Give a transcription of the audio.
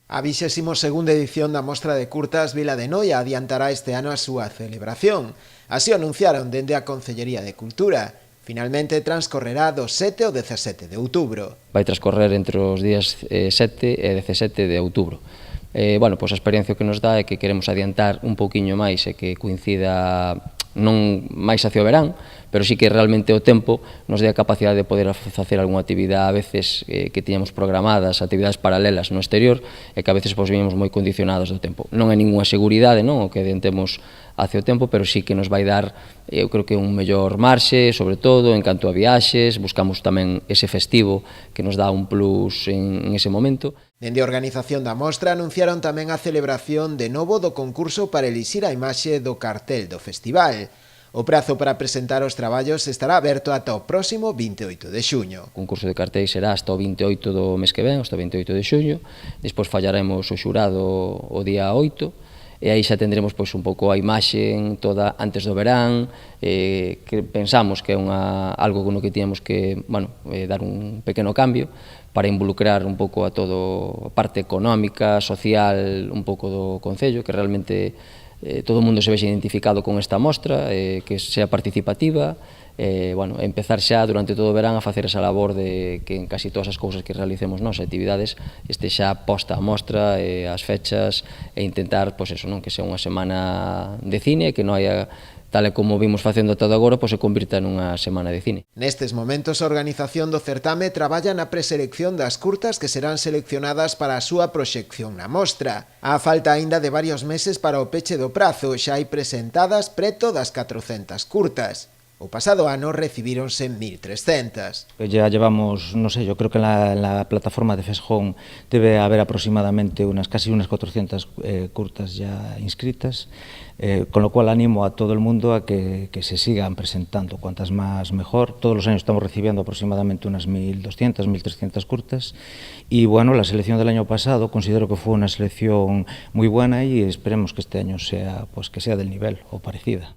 A 22ª edición da Mostra de Curtas Vila de Noia adiantará este ano a súa celebración. Así o anunciaron dende a Concellería de Cultura. Finalmente transcorrerá do 7 ao 17 de outubro. Vai transcorrer entre os días 7 e 17 de outubro. Bueno, pois a experiencia que nos dá é que queremos adiantar un pouquiño máis e que coincida non máis hacia o verán, pero sí que realmente o tempo nos dé a capacidade de poder facer algunha actividade a veces que tiñamos programadas, actividades paralelas no exterior e que a veces pois viñemos moi condicionados do tempo. Non é ninguna seguridade, non, o que dentemos hacia o tempo, pero sí que nos vai dar, eu creo que un mellor marxe, sobre todo, en canto a viaxes, buscamos tamén ese festivo que nos dá un plus en ese momento. Dende a organización da mostra anunciaron tamén a celebración de novo do concurso para elixir a imaxe do cartel do festival. O prazo para presentar os traballos estará aberto ata o próximo 28 de xuño. O concurso de cartéis será hasta o 28 do mes que ven, hasta o 28 de xuño, despois fallaremos o xurado o día 8, e aí xa tendremos pois un pouco a imaxe toda antes do verán, que pensamos que é algo no que tiñamos que, bueno, dar un pequeno cambio para involucrar un pouco a todo a parte económica, social, un pouco do Concello, que realmente todo o mundo se vexe identificado con esta mostra, que sea participativa, bueno, empezar xa durante todo o verán a facer esa labor de que en casi todas as cousas que realicemos nós, actividades, este xa posta a mostra, as fechas, e intentar, pois eso, non, que sea unha semana de cine, que non haya, tal e como vimos facendo todo agora, pois se convirta nunha semana de cine. Nestes momentos, a organización do certame traballa na preselección das curtas que serán seleccionadas para a súa proxección na mostra. A falta aínda de varios meses para o peche do prazo, xa hai presentadas preto das 400 curtas. O pasado ano recibíronse 1.300. Ya llevamos, no sé, yo creo que en la plataforma de FESJON debe haber aproximadamente casi unas 400 curtas ya inscritas, con lo cual animo a todo el mundo a que se sigan presentando, cuantas más mejor. Todos los años estamos recibiendo aproximadamente unas 1.200, 1.300 curtas y bueno, la selección del año pasado considero que fue una selección muy buena y esperemos que este año sea, pues, que sea del nivel o parecida.